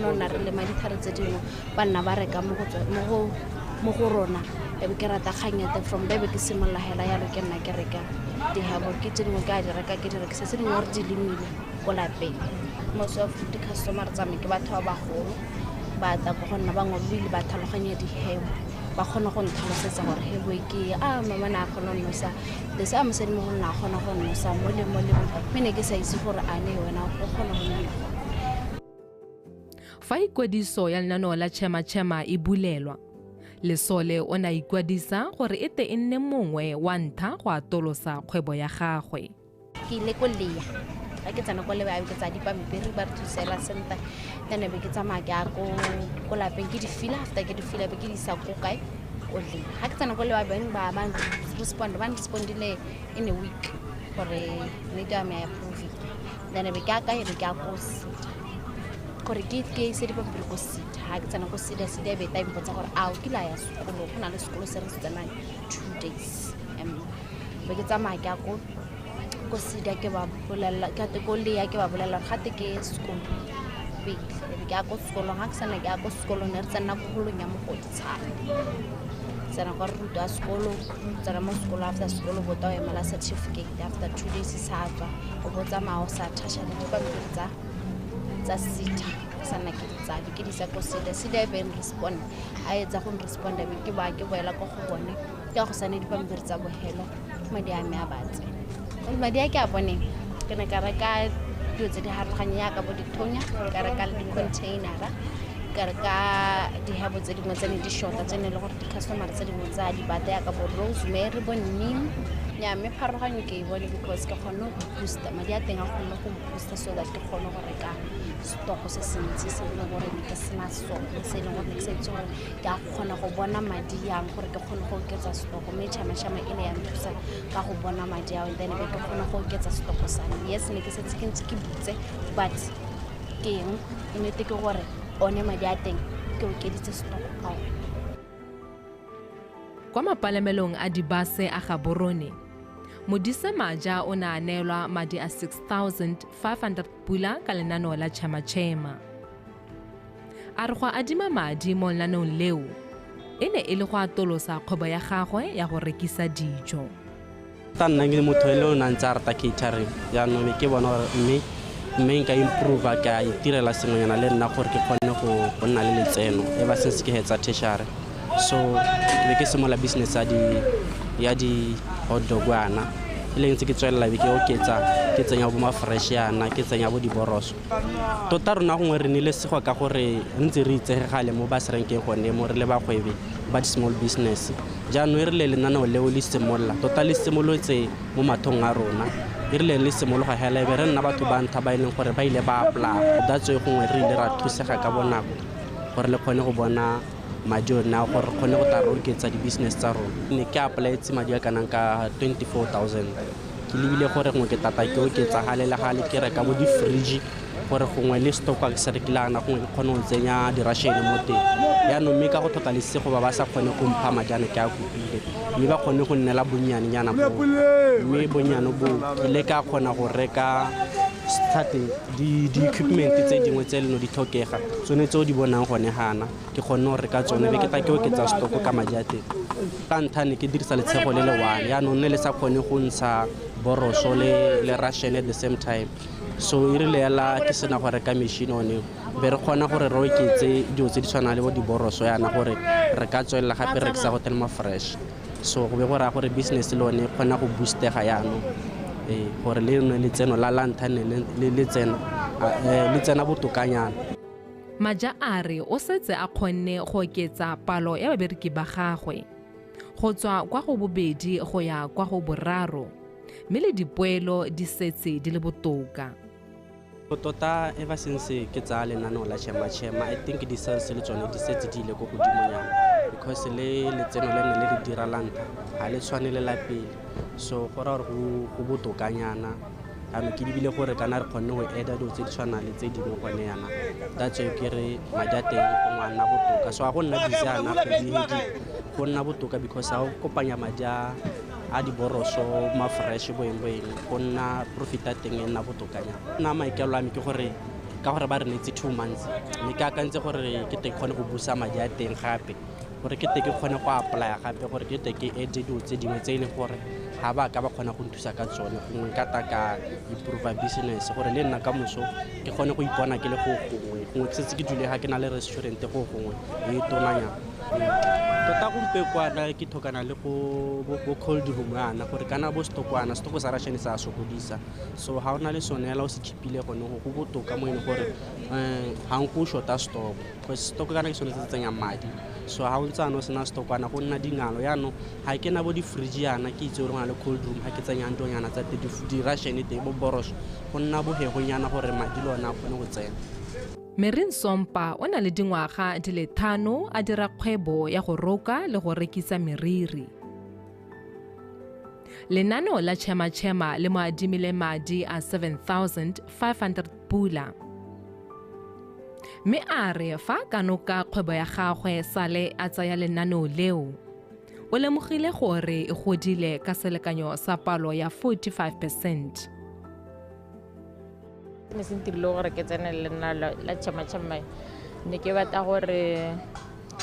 kgona nna re le madithare tse dingwe ba nna ba reka mo go rona be ke rata kganyete from there be ke simolola hela yalo ke nna ke reka dihebo ke tse dingwe ka di reka ke di rekisa tse dingwe re di lemile ko lapeng most of the customer tsa me ke batho ba bagolo ba ta go nna ba ngobile ba tlhaloganya dihebo ba kgona go ntlhalosetsa gore hebo ke mama na kgona go nosa le sa mosadi mo go nna kgona go nosa mo le mme ne ke sa itse gore a ne wena o kgona go nna fa ikwadiso ya lenaneo la Chema e bulelwa Lesole o na ikwadisa gore ete e nne mongwe wa ntha go atolosa kgwebo ya gagwe. Ke ile ko leya ga ke tsana ko leba ke tsa dipampiri ba re thusela senta then be ke tsamaya ke a ko lapeng ke di fila after ke di fila be ke di sa ko kae o le ga ke tsana ko leba ba respondile in a week gore ne ka me approve then be ke ka be ke a ko gore ke se di pampiri ko sita ga ke tsana ko sida be time botsa gore a o ke la ya sekolo go na le sekolo se re se tsenang 2 days be ke tsamaya ke a ko sida ke ba bolela ka te ko le ya ke ba bolela gate ke sekolo be ke a ko sekolo ga ke sana ke a ko sekolo ne re tsena go nya mo go tsana tsena go ruta sekolo tsena mo sekolo after sekolo bota o emela certificate after 2 days sa tswa o botsa mao sa thasha le pampiri tsa sita sana ke tsa ke di sa ko sida be respond a etsa go respond be ke ba ke boela go bone ke go sana di pampiri tsa bohelo madi a me a batse madi a ke a bone ke ne ka reka dilo tse di haroganya ka bo dithonya ka reka le di-containera ka reka dihebo tse dingwe tse ne di shorta tse ne le gore di-customer tse dingwe tsa di bata ka bo rosemary bo neem ya me pharoganyo ke e bone because ke kgone go booster madi a teng a kgone go booster so that ke kgone go reka stoko se sentse se le gore ke sena sona se le gore ke se itse gore ke a kgona go bona madi yang gore ke kgone go oketsa stoko mme chama e ne ya nthusa ka go bona madi ao then be ke kgone go oketsa stoko sa yes ne ke setse ke ntse ke butse but ke eng e nete ke gore one madi a teng ke okeditse stoko ao kwa mapalemelong a dibase a Gaborone Modise Maja o na neelwa madi a 6,500 pula ka lenaneo la Chema. A re go adima madi mo lenaneong leo e ne e le go atolosa kgwebo ya gagwe ya go rekisa dijo. Ta nna ke motho le o nang tsa rata catering ya no ke bona gore mme nka improve ka itirela sengwenyana le nna gore ke kgone go nna le letseno e ba se ke hetsa tertiary so ke simola business ya di hot dog ana ile ntse ke tswela be ke oketsa ke tsenya bo ma fresh yana ke tsenya bo diboroso tota rona gongwe re nile sego ka gore ntse re itsege gale mo ba serenkeng gone mo re le ba kgwebe ba di small business jaanong re le lenaneo leo le simolla tota le simolotse mo mathong a rona e rile le simologa hela be re nna batho ba ntha ba ileng gore ba ile ba apply datso gongwe re ile ra thusega ka bonako gore le kgone go bona madi na gore kgone go taroketsa di-business tsa rona ne ke apply-etse madi a kanang ka 24,000 ke lebile gore gongwe ke tata ke oketsa gale le gale ke reka bo di-fridge gore gongwe le stock ke se rekilana gongwe ke kgone go tsenya di-ration mo teng yaanong mme ka go tlhoka lesego ba ba sa kgone go mpha madi ane ke a kopile mme ba kgone go nnela bonyanenyana bo mme bonyane bo ile ka kgona go reka start di-equipment tse dingwe tse leno di tlhokega tsone tse o di bonang gone gana ke kgone go reka tsone be ke ta ke oketsa stoko ka madi a teng ka nthane ke dirisa letshego le le one yaanong ne le sa kgone go ntsha boroso le ration at the same time so e rile yala ke sena go reka machine one be re kgona gore re oketse dilo tse di tshwana le bo diboroso yana gore re ka tswelela gape re rekisa go telema fresh so go be go raya gore business le one kgona go boostega yaanong gore le no le tseno la lanthane le tsena botokanyana. Maja a re o setse a kgonne go oketsa palo ya babereki ba gagwe go tswa kwa go bobedi go ya kwa go boraro mme le dipoelo di setse di le botoka. Tota ever since ke tsa lenaneo la Chema I think di sales le tsone di setse di ile go godimonyana because le tseno le ne le di dira lanta ga le tshwane le la pele so go ra gore go botokanyana ano ke dibile gore kana re kgonne go eda dilo tse di tshwana le tse dingwe gone yana that's why ke re madi a teng go ngwana botoka so a go nna busy ana go nna botoka because a go kopanya madi a diboroso ma fresh boeng go nna profit a teng e nna botokanyana nna maikelo a me ke gore ka gore ba re netse 2 months mme ke akantse gore ke te kgone go busa madi a teng gape gore ke te ke kgone go apply gape gore ke te ke ede dilo tse dingwe tse e leng gore ga ba ka ba kgona go nthusa ka tsone gongwe ka ta ka improve business gore le nna ka moso ke kgone go ipona ke le go gongwe ke setse ke dule ga ke na le restaurant go gongwe e tonanyana tota gompe kwana ke thokana le go cold room yana gore kana bo stokwana stoko sa rashene sa sokodisa so ha ona le sonela o se khipile gone go botoka mo ene gore ha nko shota stock go stoko kana ke sone se tsenya madi so ha o ntsano sena stokwana go nna dingalo yano ha ke na bo di fridge yana ke itse gore le cold room ha ke tsenya ndonyana tsa di rashene te bo boros go nna bo hegonyana gore madi lona a kgone go tsena Merin Sompa o na le dingwaga di le 5 a dira kgwebo ya go roka le go rekisa meriri. Lenaneo la Chema le mo adimile madi a 7,500 pula. Mme a re fa kanoka kgwebo ya gagwe sale a tsaya lenaneo leo, o lemogile gore e godile ka selekanyo sa palo ya 45%. Ne se ntirile gore ke tsene lenaneo la Chema ne ke batla gore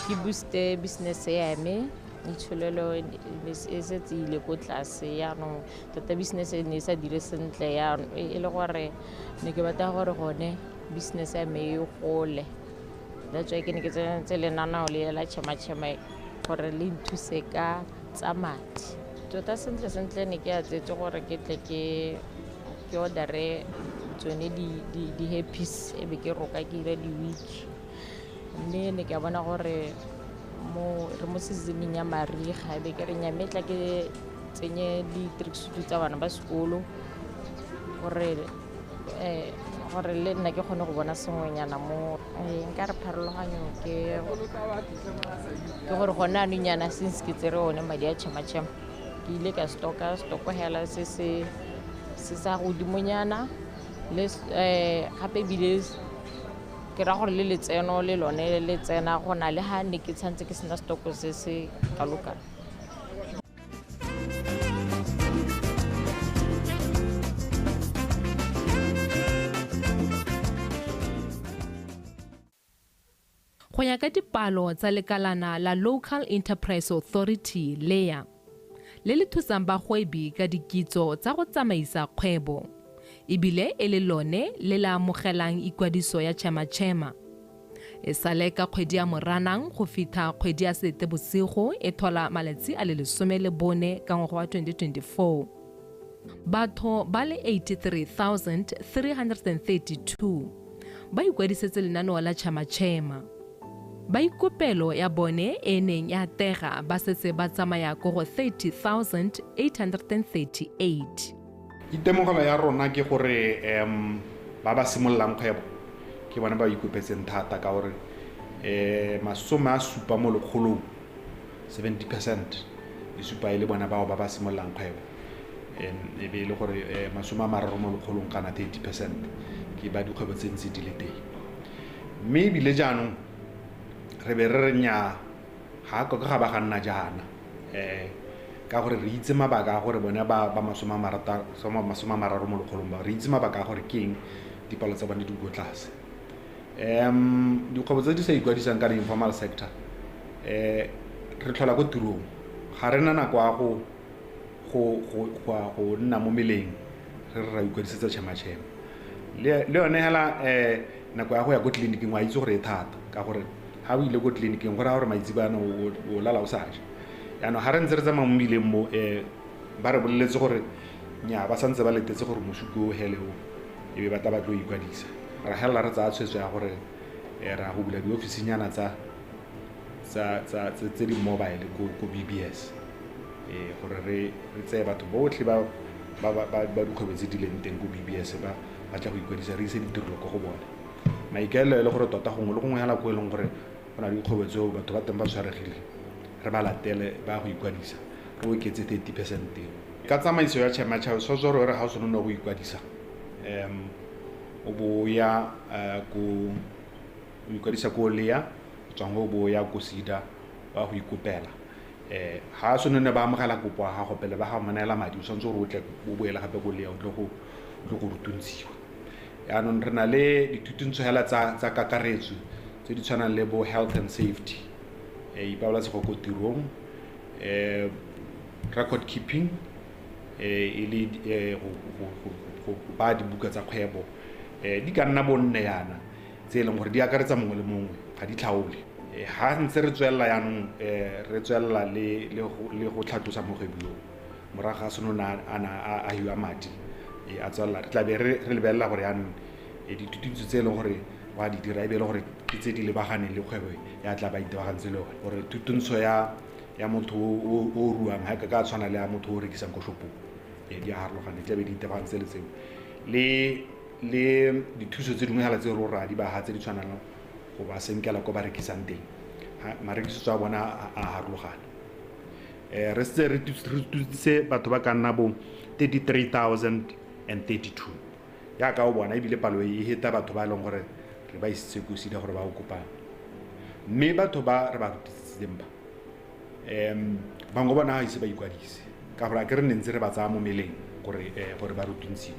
ke booste business ya me itsholelo e setse ile ko tlase yaanong tota business e ne sa dire sentle yaanong e le gore ne ke batla gore gone business ya me e gole that's why ke ne ke tsentse lenaneo le la Chema gore le nthuse ka tsa madi tota sentle ne ke a tsetse gore ke tle ke ordere tsone di happys e be ke roka ke ira di-week mme ne ke a bona gore re mo seasoneng ya mariga e be ke re nyametla ke tsenye di-tracksuit tsa bana ba sekolo gore le nna ke kgone go bona sengwenyana mo nka re pharologanyo ke gore gone anonyana since ke tsere one madi a Chema ke ile ka stoko hela se sa godimonyana le gape bile ke ra gore le letseno le lone le tsena gona le ha ne ke tshantse ke sena stoko se se kaloka go ya ka dipalo tsa lekalana la Local Enterprise Authority LEA le thusang bagwebi ka dikitso tsa go tsamaisa kgwebo ebile e le lone le la amogelang ikwadiso ya Chema e sale ka kgwedi ya Moranang go fitha kgwedi ya Seetebosigo e thola malatsi a le 14 ka ngwaga wa 2024 batho ba le 83,332 ba ikwadisetse lenaneo la Chema ba ikopelo ya bone e neng ya tega ba setse ba tsamaya go 30,838 Itemogelo ya rona ke gore ba ba simololang kgwebo ke bona ba ikopetseng thata ka gore masome a supa mo lekgolong 70% e supa ile bona bao ba ba simololang kgwebo e be le gore masome a mararo mo lekgolong kana 30% ke ba dikgwebo tse ntse di le teng mme ebile jaanong re be re nya ga ga ba ga nna jaana ka gore re itse mabaka a gore bona ba masome a mararo mo lekgolong ba re itse mabaka a gore ke eng dipalo tsa bone di go tlase dikgwebo tse di sa ikwadisang ka informal sector re tlhola go tirong ga re na nako a go nna mo meleng re ra ikwadisetsa Chema le yone hela nako ya go ya go tleliniking wa itse gore e thata ka gore ha o ile go tleliniking go ra gore maitsibana o lala o sa ja yaanong ga re ntse re tsamaya mo mmileng mo ba re boleletse gore nya ba santse ba letetse gore mosuku o hele o e be ba tla ba tlo ikwadisa ra hela re tsaya tshwetso ya gore ra go bula di-office-nyana tse di mobile ko BBS gore re tseye batho botlhe ba dikgwebo tse di leng teng ko BBS ba tla go ikwadisa re ise ditirelo ko go bone maikaelelo e le gore tota gongwe le gongwe hela ko e leng gore go na le dikgwebo tseo batho ba teng ba tshwaregile re ba latele ba go ikwadisa re oketse 30% ka tsamaiso ya Chema so zoro re ha o sone go ikwadisa o bo ya go ikwadisa ko LEA tswango bo ya go SEDA ba go ikopela ha sone ne ba amogela kopo ha go pele ba ga monela madi o santse gore o tle o boela gape go LEA o tle go rutuntsiwa yaanong re na le dithutontsho hela tsa kakaretso tse di tshwanang le bo health and safety, ipabalesego ko tirong, record keeping, e le go ba dibuka tsa kgwebo, di ka nna bonne yana tse e leng gore di akaretsa mongwe le mongwe ga di tlhaole. Ha ntse re tswelela yaanong re tswelela le go tlhatlosa mogwebio morago ga seno a hiwa madi a tswelela, re tla be re lebelela gore yaanong dithutintsho tse e leng gore wa di dira e be le gore ke tse di lebaganeng le kgwebo ya tla ba itebagantse le gore thutontsho ya motho o ruang ga ka tshwana le ya motho o rekisang ko shopong, di a harologane tla be di itebagantse le tseo le dithuso tse dingwe hela tse ro ra di ba ha tse di tshwanang go ba senkela ko ba rekisang teng, marekiso tsa bona a harologane. Re se re tutse batho ba ka nna bo 33,032 ya ka o bona ebile palo e heta batho ba leng gore re ba isitse go sida gore ba o kopana, mme batho ba re ba rutisitseng ba bangwe bona ha ise ba ikwadise ka gore ke re ntse re ba tsaya mo meleng gore ba rutuntsiwe.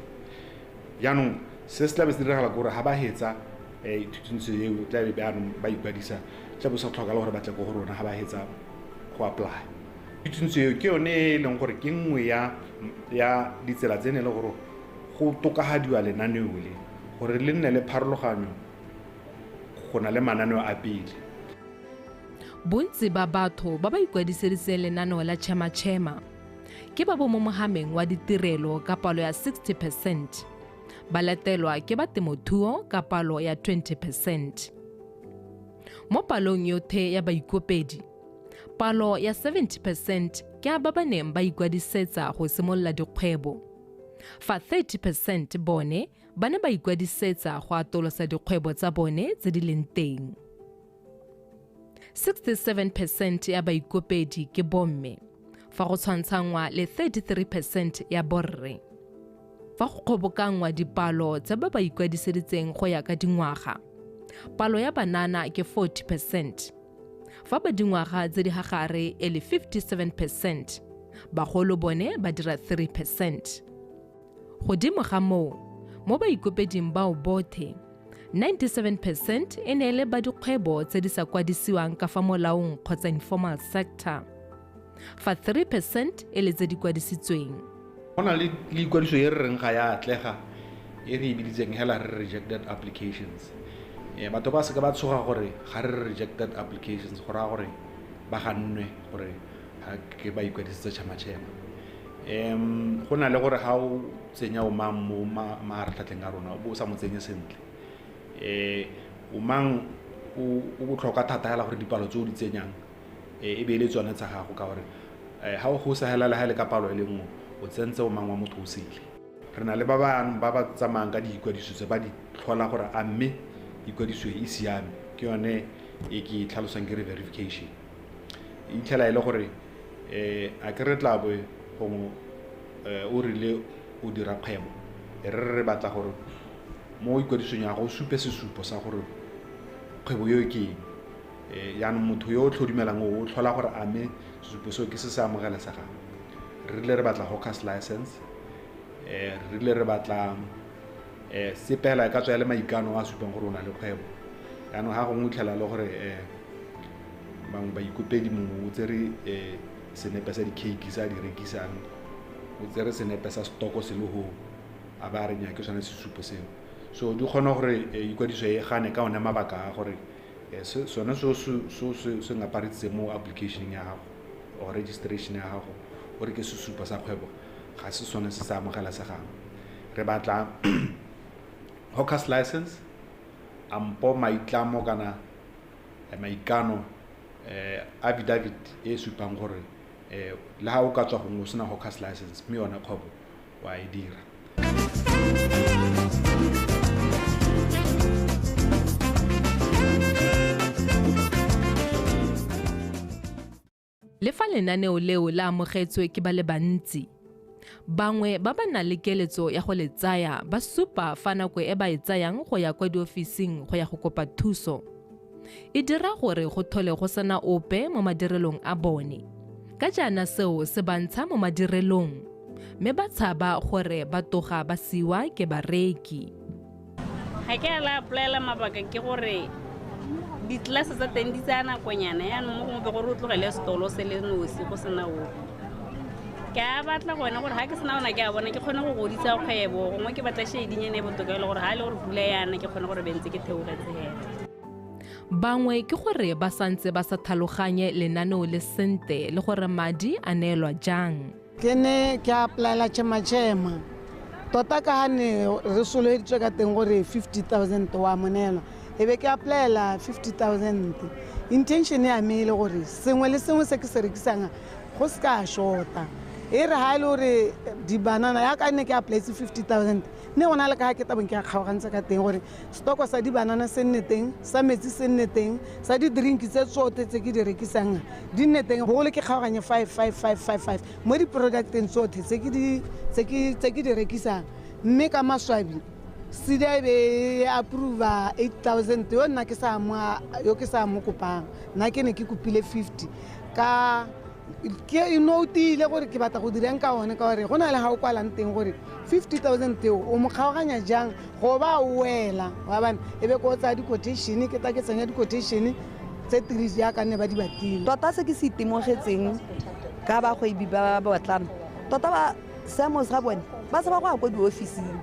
Yaanong se se tla be se diragala gore ha ba hetsa thutuntsho eo tla be ba ikwadisa tla bo sa tlhoka le gore ba tle go rona ha ba hetsa go apply. Thutuntsho eo ke yone e leng gore ke nngwe ya ditsela tse ne le gore go tokagadiwa lenaneo le gore le nne le pharologanyo go na le mananeo a pele. Bontsi ba batho ba ba ikwadiseditseng lenaneo la Chema ke ba bo mo mohameng wa ditirelo ka palo ya 60%, ba latelwa ke ba temothuo ka palo ya 20%. Mo palong yotlhe ya baikopedi, palo ya 70% ke a ba ba neng ba ikwadisetsa go simolola dikgwebo, fa 30% bone ba ne ba ikwadisetsa go atolosa dikgwebo tsa bone tse di leng teng. 67% ya baikopedi ke bomme, fa go tshwantshangwa le 33% ya borre. Fa go kgobokangwa dipalo tsa ba ba ikwadiseditseng go ya ka dingwaga, palo ya banana ke 40%, fa ba dingwaga tse di gagare e le 57%, bagolo bone ba dira 3%. Godimo ga moo, mo baikopeding bao botlhe, 97% e ne le ba dikgwebo tse di sa kwadisiwang ka fa molaong kgotsa informal sector, fa 3% e le tse di kwadisitsweng. Go na le ikwadiso e re reng ga ya atlega e re biditseng hela re rejected applications. Batho ba se ka ba tshoga gore ga re rejected applications go ra gore ba gannwe gore ha ke ba ikwadisitse Chema. Go na le gore ha o tsenya o mang mo maaratlhatlheng a rona o sa mo tsenye sentle, o mang o botlhokwa thata hela gore dipalo tse o di tsenyang e be le tsone tsa gago ka gore ha o go sa hela le ha le ka palo e le nngwe o tsentse o mang wa motho o sele. Re na le ba ba tsamayang ka diikwadiso tse ba di tlhola gore a mme ikwadiso e siame, ke yone e ke tlhalosang ke verification. E tlhela e le gore a ke re tla bo go o rile o dira kgwebo re batla gore mo ikwadisong ya go supe sesupo sa gore kgwebo yo ke yaanong motho yo o tlhodimelang o tlhola gore a mme sesupo seo ke se se amogelesegang. Re rile re batla hawkers license, re rile re batla sepela ka tswa le maikano a supang gore o na le kgwebo. Yaanong ha gongwe tlhela le gore bangwe ba ikopedi mongwe o tsere senepe sa di-cake sa di rekisang, o tsere senepe sa stoko se le ho a ba re nya ke sone sesupo seo. So di kgona gore ikwadiso e gane ka one mabaka a gore sone se ngaparitse mo application ya gago o registration ya gago gore ke sesupo sa kgwebo ga se sone se sa amogelesegang. Re batla hawkers license, ampo maitlamo kana maikano affidavit e supang gore le ha o ka tswa go sena hawkers license mme yona kgwebo wa e dira. Le fa lenaneo leo la amogetswe ke ba le bantsi, bangwe ba ba na le keletso ya go le tsaya ba supa fa nako e ba e tsayang go ya kwa diofising go ya go kopa thuso e dira gore go thole go sena ope mo madirelong a bone. Ka jaana seo se bantsha mo madirelong, mme ba tshaba gore ba toga ba siwa ke bareki. ga ke la applyela mabaka ke gore ditlelase tsa teng di tsaya nakonyana yaanong mo gongwe be gore o tlogele setolo se le nosi go sena ope ke a batla gona gore ga ke sena ona ke a bona ke kgone go godisa kgwebo gongwe ke batla shedinyane e botoka le gore ga le gore pula yana ke kgone gore bentse ke theogetse hela bangwe ke gore ba santse ba sa tlhaloganye lenaneo le sente le gore madi a neelwa jang ke ne ke applyela chema tota ka gane re soleditswe ka teng gore 50,000 wa monelwa e be ke applyela 50,000 intention ya me le gore sengwe le sengwe se ke se rekisang go se ka shota e re ha ile gore dibanana ya ka ne ke applyetse 50,000 ne gona le ka ke tabeng ke a kgaogantse ka teng gore stoko sa dibanana se nne teng sa metsi se nne teng sa di drink tse tsote tse ke di rekisang di nne teng go le ke kgaoganye 5 mo di producteng tsote tse ke di rekisang mme ka maswabi sida be approve 8,000 yo nna ke sa mo kopang nna ke ne ke kopile 50 ka ke inotile gore ke batla go dirang ka one ka gore go na le ga o kwalang teng gore 50,000 teo o mo kgaoganya jang go ba wela wa bana e be ko tsa di-quotation ke ta ke tsenya di-quotation tse tiris ya ka nne ba di batile tota se ke se itemogetseng ka bagwebi ba batlana tota ba seemo sa bone ba se ba go ya ko diofising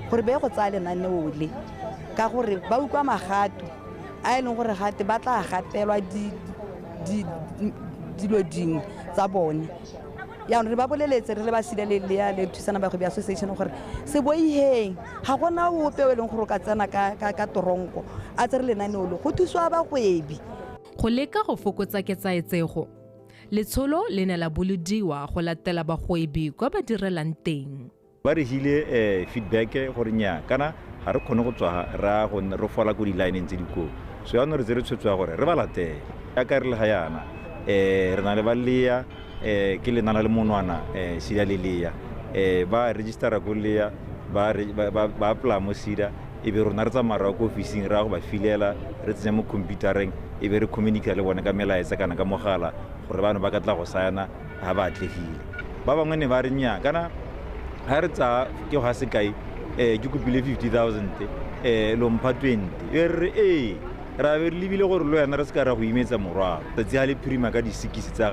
gore be go tsaya lenaneo le ka gore ba utlwa magato a e leng gore gate ba tla gapelwa dilo dingwe tsa bone yaanong re ba boleletse re le ba sida le le thusana bagwebi association gore se boiheng ga gona ope o e leng gore o ka tsena ka toronko a tsere lenaneo le go thusiwa bagwebi go leka go fokotsa ketsaetsego letsholo le ne la bolodiwa go latela bagwebi kwa ba direlang teng ba re hile feedback gore nya kana ga re kgone go tswa re fola ko di-lineng tse dikoo so yaanong re tse re tshwetswa gore re ba latele ya ka re le ga yana re na le ba lea ke lenana le monwana sida le lea ba registera ko lea ba apply mo sida e be rona re tsamaya ko officing re ya go ba filela re tsenya mo computereng e be re communicate le bone ka melaetsa kana ka mogala gore bano ba ka tla go sayana ga ba atlegile ba bangwe ne ba re nya kana ga re tsa ke ga sekai ke kopile 50,000 lo mpha 20 e re ra be re lebile gore lo yana re se ka ra go imetsa morwago tsatsi ga le phirima ka di-6 tsa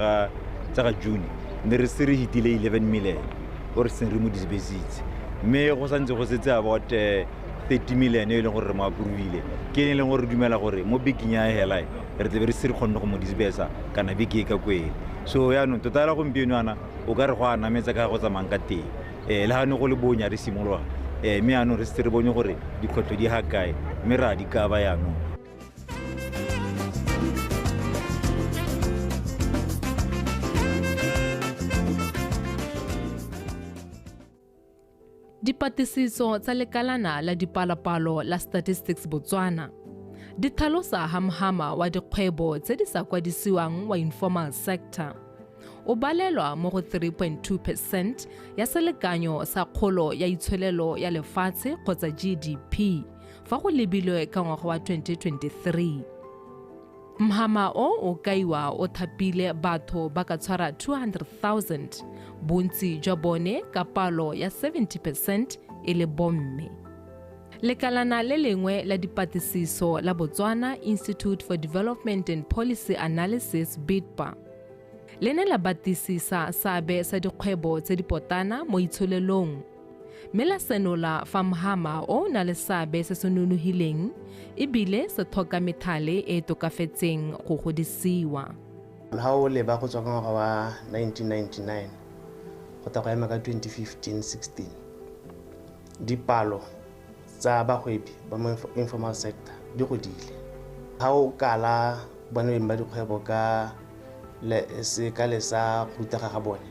ga june ne re se re hitile 11 million gore seng re mo disbesitse mme go santse go setse about 30 million e leng gore re mo approvile ke ne e leng gore re dumela gore mo bekeng ya hela re tle be re se re kgonne go mo disbesa kana beke e ka kwele so yaanong tota la gompieno yana o ka re go a nametsa ka go tsamayng ka teng le gane go le bonya re simologa mme yaanong re setse re bone gore dikgwetlho di ga kae mme re a di kaba yaanong Dipatlisiso tsa lekalana la dipalopalo la Statistics Botswana di tlhalosa hamhama wa dikgwebo tse di sa kwadisiwang wa informal sector o balelwa mo go 3.2% ya selekanyo sa kgolo ya itsholelo ya lefatshe kgotsa GDP fa go lebilwe ka ngwaga wa 2023. Mhama o kaiwa o thapile batho ba ka tshwara 200,000 bontsi jwa bone ka palo ya 70% e le bomme. Lekalana le lengwe la dipatlisiso la Botswana Institute for Development and Policy Analysis BIDPA le ne la batlisisa seabe sa dikgwebo tse dipotana mo itsholelong mme la senola fa Mhama o na le seabe se se nonofileng ebile se tlhoka methale e tokafetseng go godisiwa. Ha o leba go tswa ka ngwaga wa 1999 go ta go ema ka 2015-16 dipalo tsa bagwebi ba mo informal sector di godile. Ha o kala bone ba dikgwebo ka sekale sa go rutega ga bone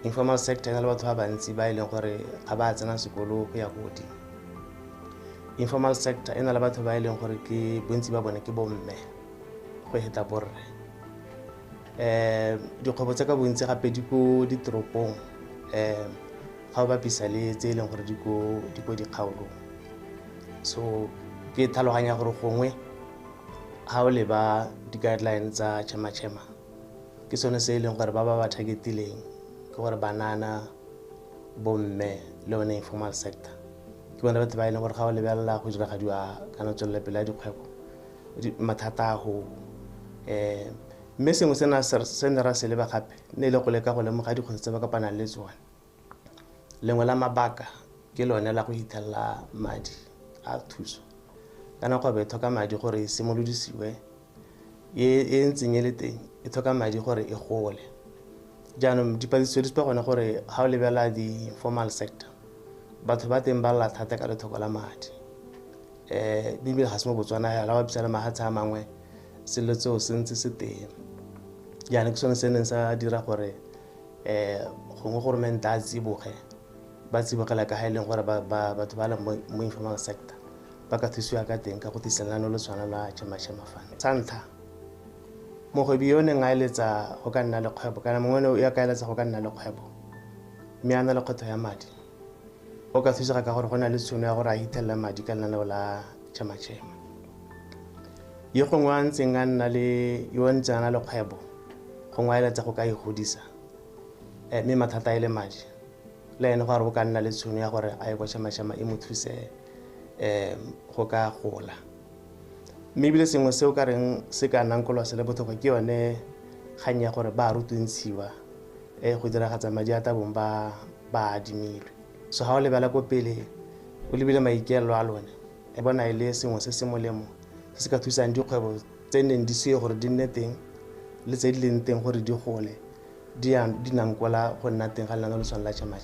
informal sector na le batho ba bantsi ba ileng gore ga ba tsena sekolo go ya go godimo. Informal sector ena le batho ba ileng gore ke bontsi ba bone ke bomme go heta borre. Dikgwebo tsa ka bontsi gape di ko ditoropong ga o bapisa le tse e leng gore di ko dikgaolong. So ke tlhaloganya gore gongwe ga o leba di-guidelines tsa chema ke sone se e leng gore ba ba targetileng ke gore banana bomme le one informal sector ke bona batho ba e leng gore ga o lebelela go diragadiwa kana tswelelopele ya dikgwebo mathata a go mme sengwe se ne ra se leba gape ne e le go leka go lemoga dikgwetlho tse ba kopanang le tsone. Lengwe la mabaka ke lone la go hitlhelela madi a thuso kana kgwebo e tlhoka madi gore e simolodisiwe e ntseng e le teng e tlhoka madi gore e gole. Jaanong dipatlisiso di supa gone gore ga o lebelela di-formal sector batho ba teng ba lla thata ka letlhoko la madi bibile ga se mo Botswana ya la ba bisa le mahatsha a mangwe selo tseo se ntse se teng. Jaanong ke sone se neng sa dira gore gongwe goromente a tsiboge ba tsibogela ka ga e leng gore batho ba le mo informal sector ba ka thusiwa ka teng ka go tlisa lenaane le tshwana la Chema Fund. Sa ntlha mogwebi yo neng a eletsa go ka nna le kgwebo kana mongwe ya ka eletsa go ka nna le kgwebo mme a na le kgwetho ya madi o ka thusega ka gore go na le tšhono ya gore a hitlhelela madi ka lenaneo la Chema. Yo gongwe a ntseng a nna le yo ntse a na le kgwebo gongwe a eletsa go ka e godisa mme mathata e le madi le ene gore go ka nna le tšhono ya gore a ye kwa Chema e mo thuse go ka gola. Mme ebile sengwe se o ka reng se ka nnang kolwa se le botlhokwa ke yone kgang ya gore ba rutuntshiwa go diragatsa madi a tabong ba adimilwe. So ga o lebala ko pele o lebile maikaelelo a lone e bona e le sengwe se se molemo se se ka thusang dikgwebo tse neng di seo gore di nne teng le tse di leng teng gore di gole di nankola go nna teng ga lenaneo le tshwana la Chema.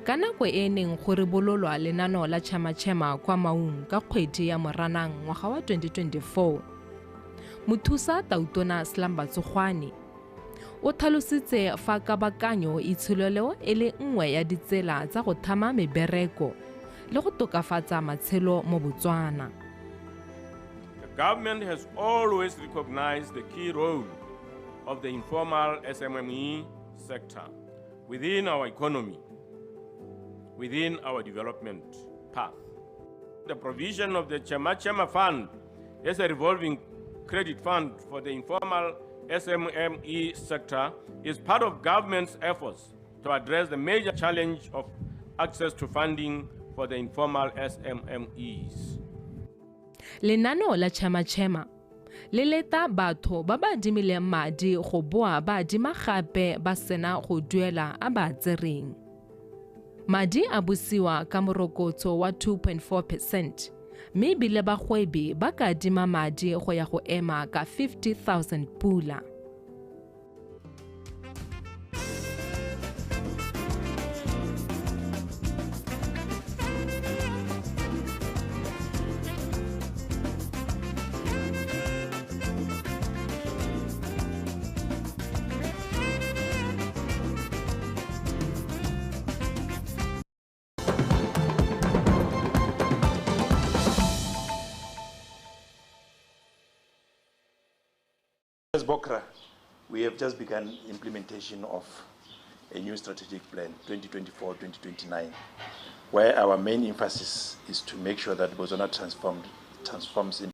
Ka nako e neng go ribololwa lenaneo la Chema kwa Maung ka kgwedi ya Moranang ngwaga wa 2024, mothusa Tautona Slamba Tsogwane o tlhalositse fa kabakanyo itsholelo e le nngwe ya ditsela tsa go thama mebereko le go tokafatsa matshelo mo Botswana. The government has always recognized the key role of the informal SMME sector within our economy, within our development path. The provision of the Chema Fund as a revolving credit fund for the informal SMME sector is part of government's efforts to address the major challenge of access to funding for the informal SMMEs. Lenaneo la Chema le leta batho ba ba adimileng madi go boa ba adima gape ba sena go duela a ba tsereng. Madi a busiwa ka morokotso wa 2.4%, mme bile bagwebi ba ka adima madi go ya go ema ka 50,000 pula. As Bokra, we have just begun implementation of a new strategic plan, 2024-2029, where our main emphasis is to make sure that Botswana transforms into